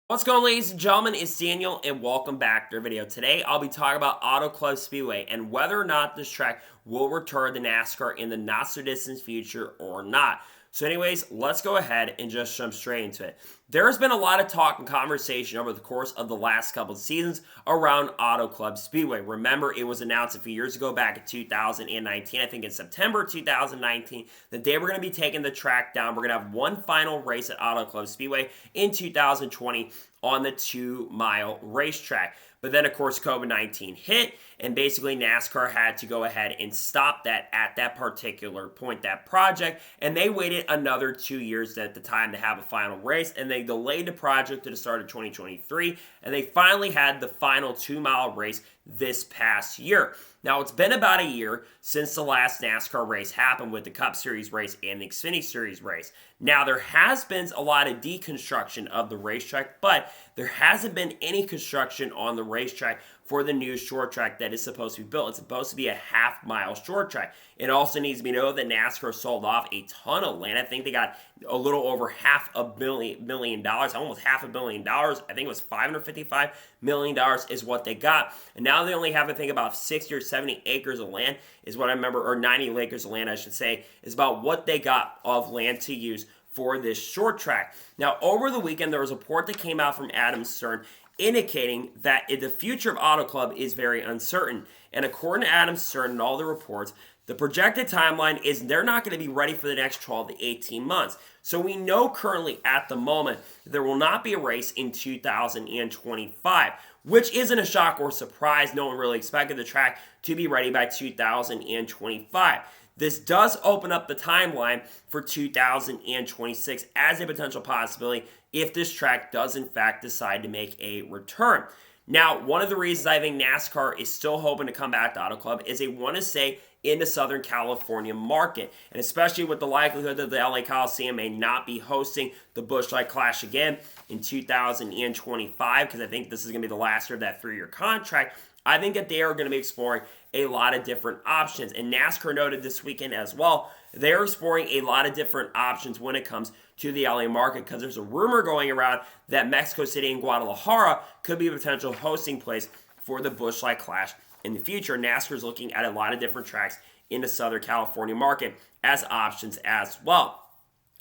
What's going on, ladies and gentlemen? It's Daniel and welcome back to our video. Today I'll be talking about Club Speedway and whether or not this track will return to NASCAR in the not so distant future or not. So anyways, let's go ahead and just jump straight into it. There has been a lot of talk and conversation over the course of the last couple of seasons around Club Speedway. Remember, it was announced a few years ago back in 2019, I think in September 2019, that they were going to be taking the track down. We're going to have one final race at Club Speedway in 2020 on the 2-mile racetrack. But then, of course, COVID-19 hit, and basically NASCAR had to go ahead and stop that at that particular point, that project, and they waited another 2 years at the time to have a final race, and they delayed the project to the start of 2023, and they finally had the final 2-mile race this past year. Now, it's been about a year since the last NASCAR race happened with the Cup Series race and the Xfinity Series race. Now, there has been a lot of deconstruction of the racetrack, but there hasn't been any construction on the racetrack for the new short track that is supposed to be built. It's supposed to be a half-mile short track. It also needs to be noted that NASCAR sold off a ton of land. I think they got a little over $500 million, almost $500 million. I think it was $555 million is what they got. And now they only have, I think, about 60 or 70 acres of land is what I remember, or 90 acres of land, I should say, is about what they got of land to use for this short track. Now, over the weekend, there was a report that came out from Adam Stern indicating that the future of Auto Club is very uncertain. And according to Adam Stern and all the reports, the projected timeline is they're not going to be ready for the next 12 to 18 months. So we know currently at the moment that there will not be a race in 2025, which isn't a shock or surprise. No one really expected the track to be ready by 2025. This does open up the timeline for 2026 as a potential possibility if this track does in fact decide to make a return. Now, one of the reasons I think NASCAR is still hoping to come back to Auto Club is they want to stay in the Southern California market. And especially with the likelihood that the LA Coliseum may not be hosting the Busch Light Clash again in 2025, because I think this is going to be the last year of that 3-year contract, I think that they are going to be exploring a lot of different options. And NASCAR noted this weekend as well, they're exploring a lot of different options when it comes to the LA market, because there's a rumor going around that Mexico City and Guadalajara could be a potential hosting place for the Busch Light Clash in the future. NASCAR is looking at a lot of different tracks in the Southern California market as options as well.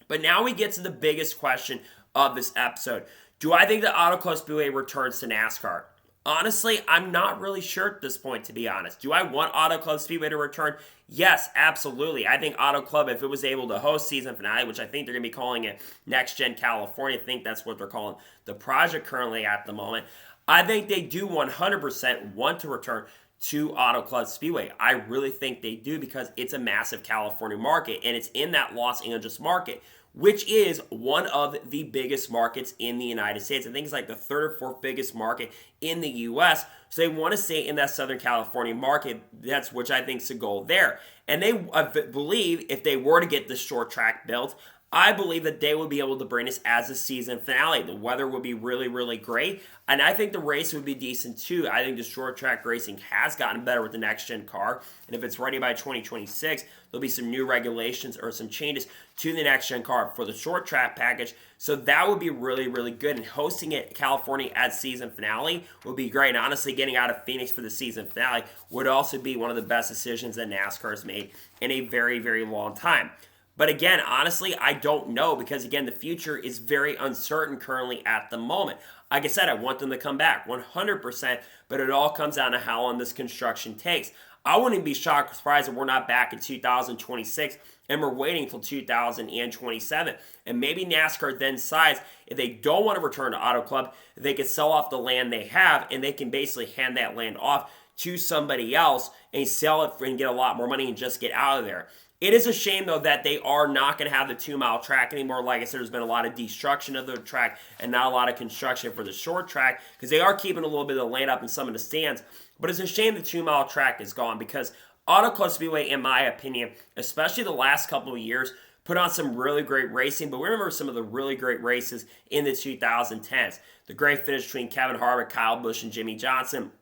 But now we get to the biggest question of this episode. Do I think that Auto Club Speedway returns to NASCAR? Honestly, I'm not really sure at this point, to be honest. Do I want Auto Club Speedway to return? Yes, absolutely. I think Auto Club, if it was able to host season finale, which I think they're going to be calling it Next Gen California, I think that's what they're calling the project currently at the moment, I think they do 100% want to return to Auto Club Speedway. I really think they do, because it's a massive California market, and it's in that Los Angeles market, which is one of the biggest markets in the United States. I think it's like the third or fourth biggest market in the U.S. So they want to stay in that Southern California market. That's which I think is the goal there. And they believe if they were to get this short track built, I believe that they would be able to bring this as a season finale. The weather would be really, really great. And I think the race would be decent too. I think the short track racing has gotten better with the next gen car. And if it's ready by 2026, there'll be some new regulations or some changes to the next gen car for the short track package. So that would be really, really good. And hosting it California as season finale would be great. And honestly, getting out of Phoenix for the season finale would also be one of the best decisions that NASCAR has made in a very, very long time. But again, honestly, I don't know, because again, the future is very uncertain currently at the moment. Like I said, I want them to come back 100%, but it all comes down to how long this construction takes. I wouldn't be shocked or surprised if we're not back in 2026 and we're waiting until 2027. And maybe NASCAR then decides if they don't want to return to Auto Club, they could sell off the land they have, and they can basically hand that land off to somebody else and sell it and get a lot more money and just get out of there. It is a shame, though, that they are not going to have the 2-mile track anymore. Like I said, there's been a lot of destruction of the track and not a lot of construction for the short track, because they are keeping a little bit of the land up in some of the stands. But it's a shame the 2-mile track is gone, because Auto Club Speedway, in my opinion, especially the last couple of years, put on some really great racing. But we remember some of the really great races in the 2010s. The great finish between Kevin Harvick, Kyle Busch, and Jimmy Johnson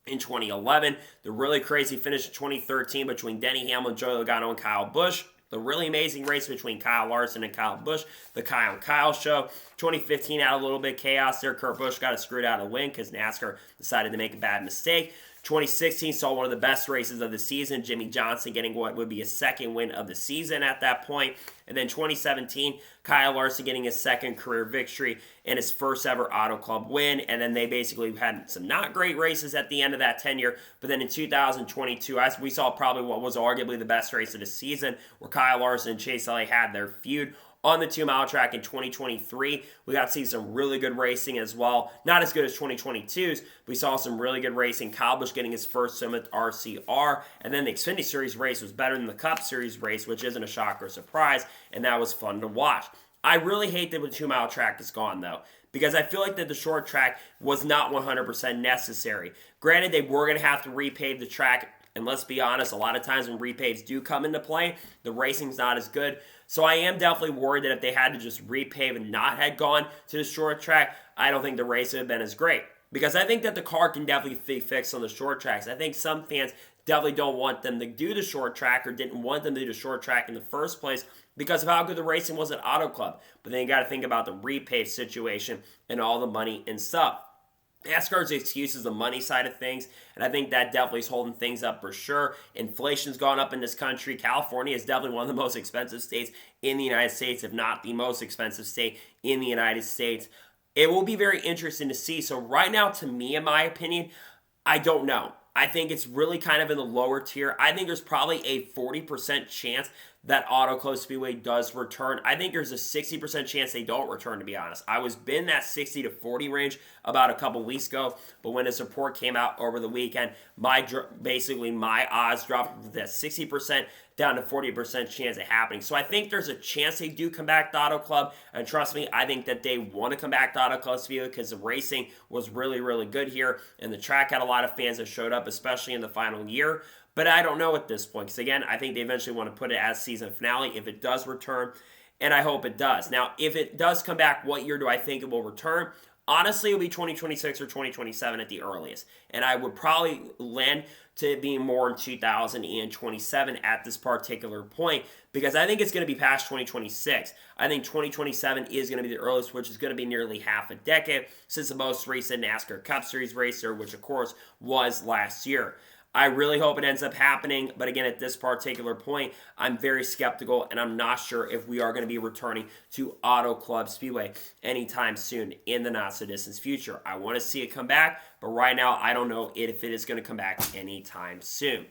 in 2011, the really crazy finish in 2013 between Denny Hamlin, Joey Logano, and Kyle Busch, the really amazing race between Kyle Larson and Kyle Busch, the Kyle and Kyle show, 2015 had a little bit of chaos there. Kurt Busch got screwed out of the win because NASCAR decided to make a bad mistake. 2016 saw one of the best races of the season, Jimmy Johnson getting what would be his second win of the season at that point. And then 2017, Kyle Larson getting his second career victory and his first ever Auto Club win. And then they basically had some not great races at the end of that tenure. But then in 2022, we saw probably what was arguably the best race of the season, where Kyle Larson and Chase Elliott had their feud on the 2-mile track in 2023. We got to see some really good racing as well. Not as good as 2022's, but we saw some really good racing. Kyle Busch getting his first Summit RCR, and then the Xfinity Series race was better than the Cup Series race, which isn't a shock or surprise, and that was fun to watch. I really hate that the 2-mile track is gone, though, because I feel like that the short track was not 100% necessary. Granted, they were going to have to repave the track, and let's be honest, a lot of times when repaves do come into play, the racing's not as good. So I am definitely worried that if they had to just repave and not had gone to the short track, I don't think the race would have been as great. Because I think that the car can definitely be fixed on the short tracks. I think some fans definitely don't want them to do the short track or didn't want them to do the short track in the first place because of how good the racing was at Auto Club. But then you got to think about the repave situation and all the money and stuff. NASCAR's excuse is the money side of things, and I think that definitely is holding things up for sure. Inflation's gone up in this country. California is definitely one of the most expensive states in the United States, if not the most expensive state in the United States. It will be very interesting to see. So right now, to me, in my opinion, I don't know. I think it's really kind of in the lower tier. I think there's probably a 40% chance that Auto Club Speedway does return. I think there's a 60% chance they don't return, to be honest. I was in that 60 to 40 range about a couple weeks ago, but when this report came out over the weekend, my odds dropped from that 60% down to 40% chance of happening. So I think there's a chance they do come back to Auto Club, and trust me, I think that they want to come back to Auto Club Speedway because the racing was really, really good here, and the track had a lot of fans that showed up, especially in the final year. But I don't know at this point, because again, I think they eventually want to put it as season finale if it does return, and I hope it does. Now, if it does come back, what year do I think it will return? Honestly, it'll be 2026 or 2027 at the earliest, and I would probably land to it being more in 2027 at this particular point, because I think it's going to be past 2026. I think 2027 is going to be the earliest, which is going to be nearly half a decade since the most recent NASCAR Cup Series racer, which of course was last year. I really hope it ends up happening, but again, at this particular point, I'm very skeptical, and I'm not sure if we are going to be returning to Auto Club Speedway anytime soon in the not-so-distant future. I want to see it come back, but right now, I don't know if it is going to come back anytime soon.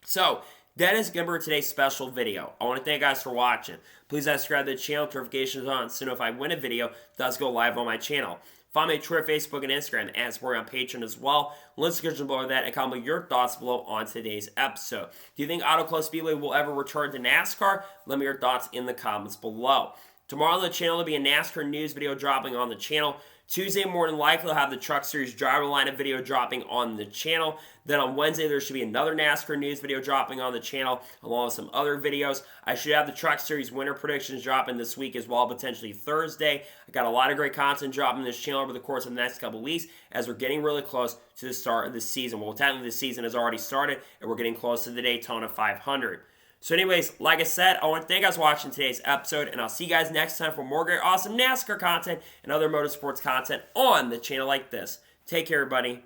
So, that is going to be today's special video. I want to thank you guys for watching. Please subscribe to the channel, notifications on, so if I win a video, it does go live on my channel. Follow me on Twitter, Facebook, and Instagram, and support me on Patreon as well. Links to description below that, and comment your thoughts below on today's episode. Do you think Auto Club Speedway will ever return to NASCAR? Let me know your thoughts in the comments below. Tomorrow on the channel, there will be a NASCAR news video dropping on the channel. Tuesday, more than likely, I'll have the Truck Series driver lineup video dropping on the channel. Then on Wednesday, there should be another NASCAR news video dropping on the channel, along with some other videos. I should have the Truck Series winter predictions dropping this week as well, potentially Thursday. I got a lot of great content dropping this channel over the course of the next couple weeks as we're getting really close to the start of the season. Well, technically, the season has already started, and we're getting close to the Daytona 500. So anyways, like I said, I want to thank you guys for watching today's episode, and I'll see you guys next time for more great, awesome NASCAR content and other motorsports content on the channel like this. Take care, everybody.